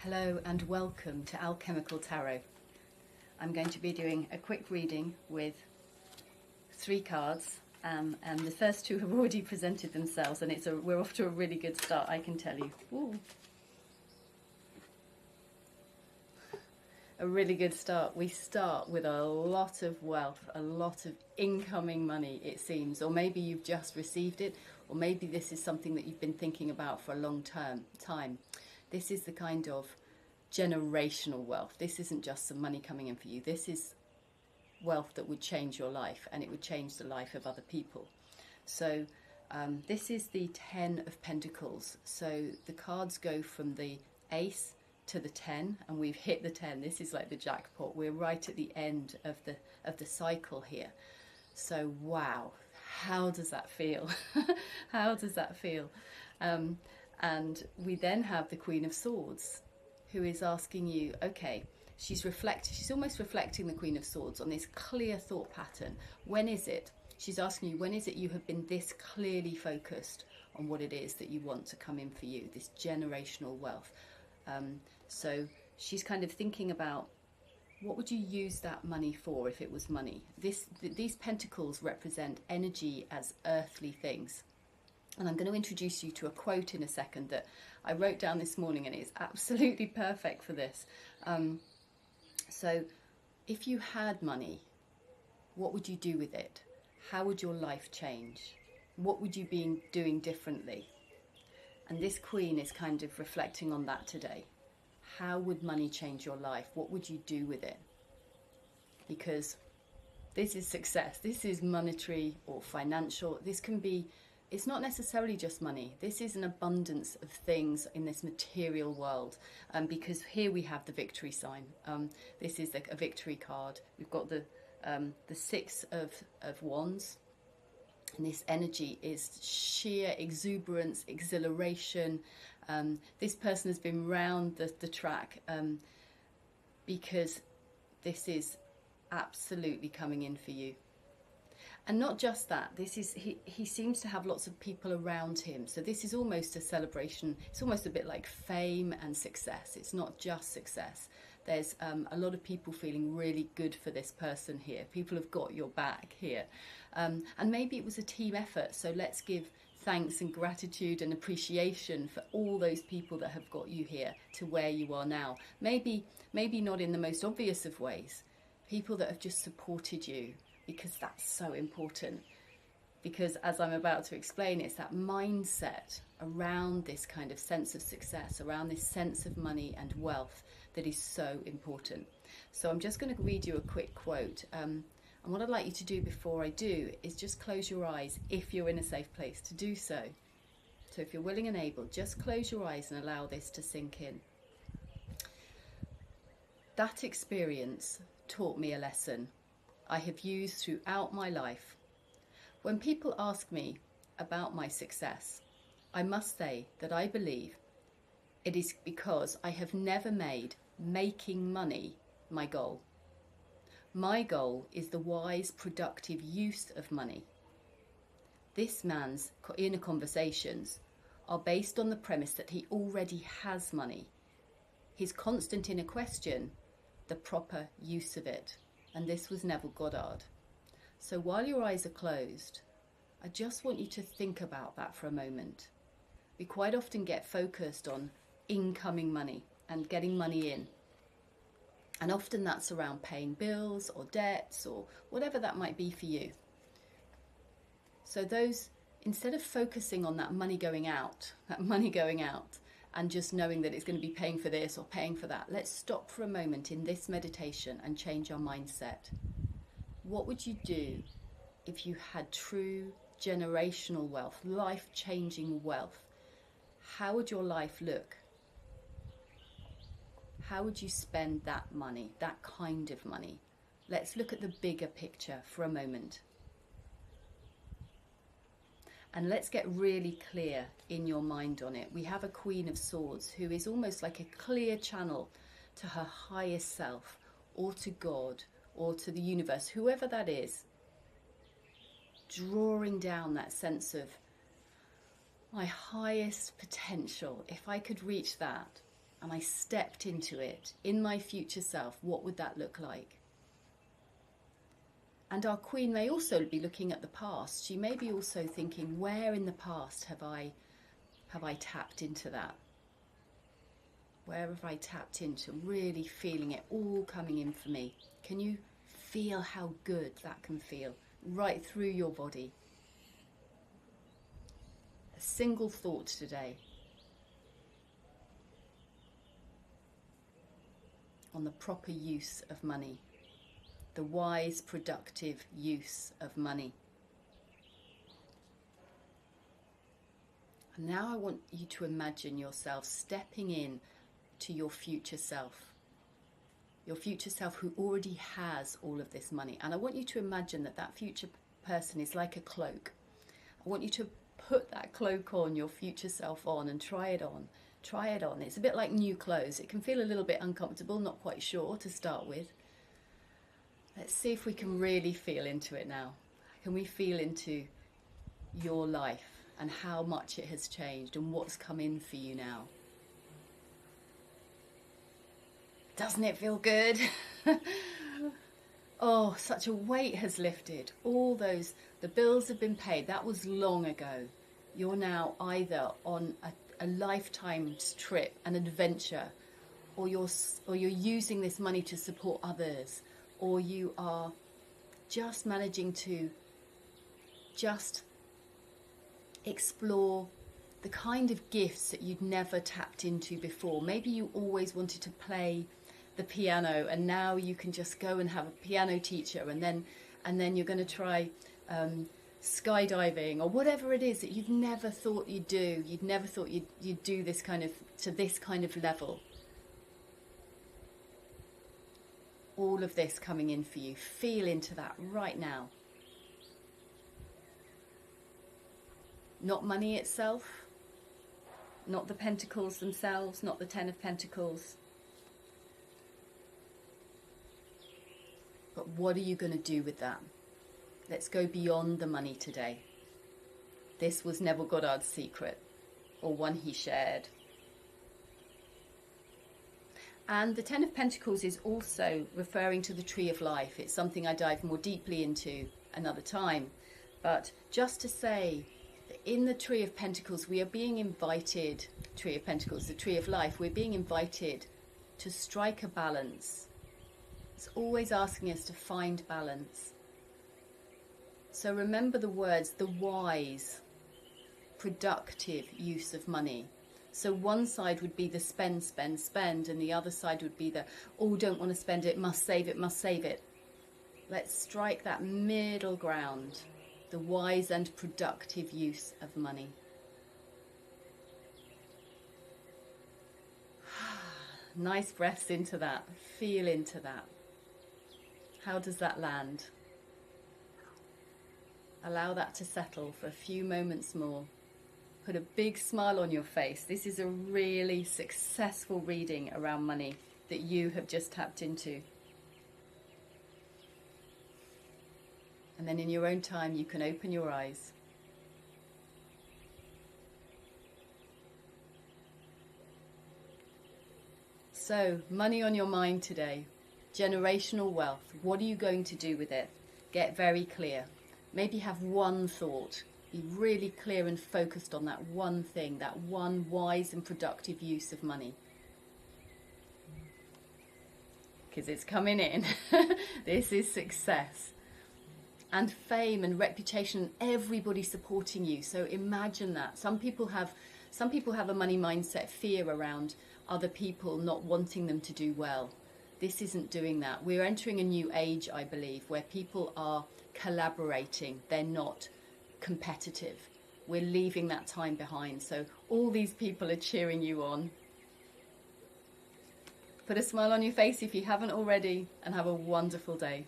Hello and welcome to Alchemical Tarot. I'm going to be doing a quick reading with 3 cards, and the first 2 have already presented themselves, and we're off to a really good start, I can tell you. Ooh. A really good start. We start with a lot of wealth, a lot of incoming money, it seems, or maybe you've just received it, or maybe this is something that you've been thinking about for a long time. This is the kind of generational wealth. This isn't just some money coming in for you. This is wealth that would change your life, and it would change the life of other people. So this is the 10 of Pentacles. So the cards go from the Ace to the 10, and we've hit the 10. This is like the jackpot. We're right at the end of the cycle here. So wow, how does that feel? How does that feel? And we then have the Queen of Swords, who is asking you, okay, she's almost reflecting the Queen of Swords on this clear thought pattern. When is it? She's asking you, when is it you have been this clearly focused on what it is that you want to come in for you, this generational wealth? So she's kind of thinking about, what would you use that money for if it was money? These pentacles represent energy as earthly things. And I'm going to introduce you to a quote in a second that I wrote down this morning, and it's absolutely perfect for this. So if you had money, what would you do with it? How would your life change? What would you be doing differently? And this Queen is kind of reflecting on that today. How would money change your life? What would you do with it? Because this is success. This is monetary or financial. This can be... It's not necessarily just money. This is an abundance of things in this material world, because here we have the victory sign. This is a victory card. We've got the 6 of Wands, and this energy is sheer exuberance, exhilaration. This person has been round the track because this is absolutely coming in for you. And not just that, he seems to have lots of people around him. So this is almost a celebration. It's almost a bit like fame and success. It's not just success. There's a lot of people feeling really good for this person here. People have got your back here. And maybe it was a team effort. So let's give thanks and gratitude and appreciation for all those people that have got you here to where you are now. Maybe not in the most obvious of ways. People that have just supported you, because that's so important. Because as I'm about to explain, it's that mindset around this kind of sense of success, around this sense of money and wealth that is so important. So I'm just going to read you a quick quote. And what I'd like you to do before I do is just close your eyes if you're in a safe place to do so. So if you're willing and able, just close your eyes and allow this to sink in. That experience taught me a lesson I have used throughout my life. When people ask me about my success, I must say that I believe it is because I have never made making money my goal. My goal is the wise, productive use of money. This man's inner conversations are based on the premise that he already has money. His constant inner question, the proper use of it. And this was Neville Goddard. So while your eyes are closed, I just want you to think about that for a moment. We quite often get focused on incoming money and getting money in. And often that's around paying bills or debts or whatever that might be for you. So instead of focusing on that money going out, and just knowing that it's going to be paying for this or paying for that, let's stop for a moment in this meditation and change our mindset. What would you do if you had true generational wealth, life-changing wealth? How would your life look? How would you spend that money, that kind of money? Let's look at the bigger picture for a moment. And let's get really clear in your mind on it. We have a Queen of Swords who is almost like a clear channel to her highest self, or to God, or to the universe, whoever that is, drawing down that sense of my highest potential. If I could reach that, and I stepped into it, in my future self, what would that look like? And our Queen may also be looking at the past. She may be also thinking, where in the past have I tapped into that? Where have I tapped into? Really feeling it all coming in for me. Can you feel how good that can feel right through your body? A single thought today on the proper use of money, the wise, productive use of money. And now I want you to imagine yourself stepping in to your future self who already has all of this money. And I want you to imagine that that future person is like a cloak. I want you to put that cloak on, your future self on, and try it on. Try it on. It's a bit like new clothes. It can feel a little bit uncomfortable, not quite sure to start with. Let's see if we can really feel into it now. Can we feel into your life and how much it has changed and what's come in for you now? Doesn't it feel good? Oh, such a weight has lifted. All those, the bills have been paid. That was long ago. You're now either on a lifetime's trip, an adventure, or you're using this money to support others, or you are just managing to just explore the kind of gifts that you'd never tapped into before. Maybe you always wanted to play the piano, and now you can just go and have a piano teacher, and then you're going to try skydiving or whatever it is that you've never thought you'd do. You'd never thought you'd do this kind of, to this kind of level. All of this coming in for you. Feel into that right now. Not money itself, not the Pentacles themselves, not the Ten of Pentacles. But what are you going to do with that? Let's go beyond the money today. This was Neville Goddard's secret, or one he shared. And the Ten of Pentacles is also referring to the Tree of Life. It's something I dive more deeply into another time. But just to say, that in the Tree of Pentacles, we are being invited, Tree of Pentacles, the Tree of Life, we're being invited to strike a balance. It's always asking us to find balance. So remember the words, the wise, productive use of money. So one side would be the spend, spend, spend, and the other side would be the, oh, don't want to spend it, must save it, must save it. Let's strike that middle ground, the wise and productive use of money. Nice breaths into that, feel into that. How does that land? Allow that to settle for a few moments more. Put a big smile on your face. This is a really successful reading around money that you have just tapped into. And then in your own time, you can open your eyes. So, money on your mind today. Generational wealth. What are you going to do with it? Get very clear. Maybe have one thought. Be really clear and focused on that one thing, that one wise and productive use of money. Because it's coming in. This is success. And fame and reputation, everybody supporting you. So imagine that. Some people have a money mindset, fear around other people not wanting them to do well. This isn't doing that. We're entering a new age, I believe, where people are collaborating. They're not competitive. We're leaving that time behind. So all these people are cheering you on. Put a smile on your face if you haven't already, and have a wonderful day.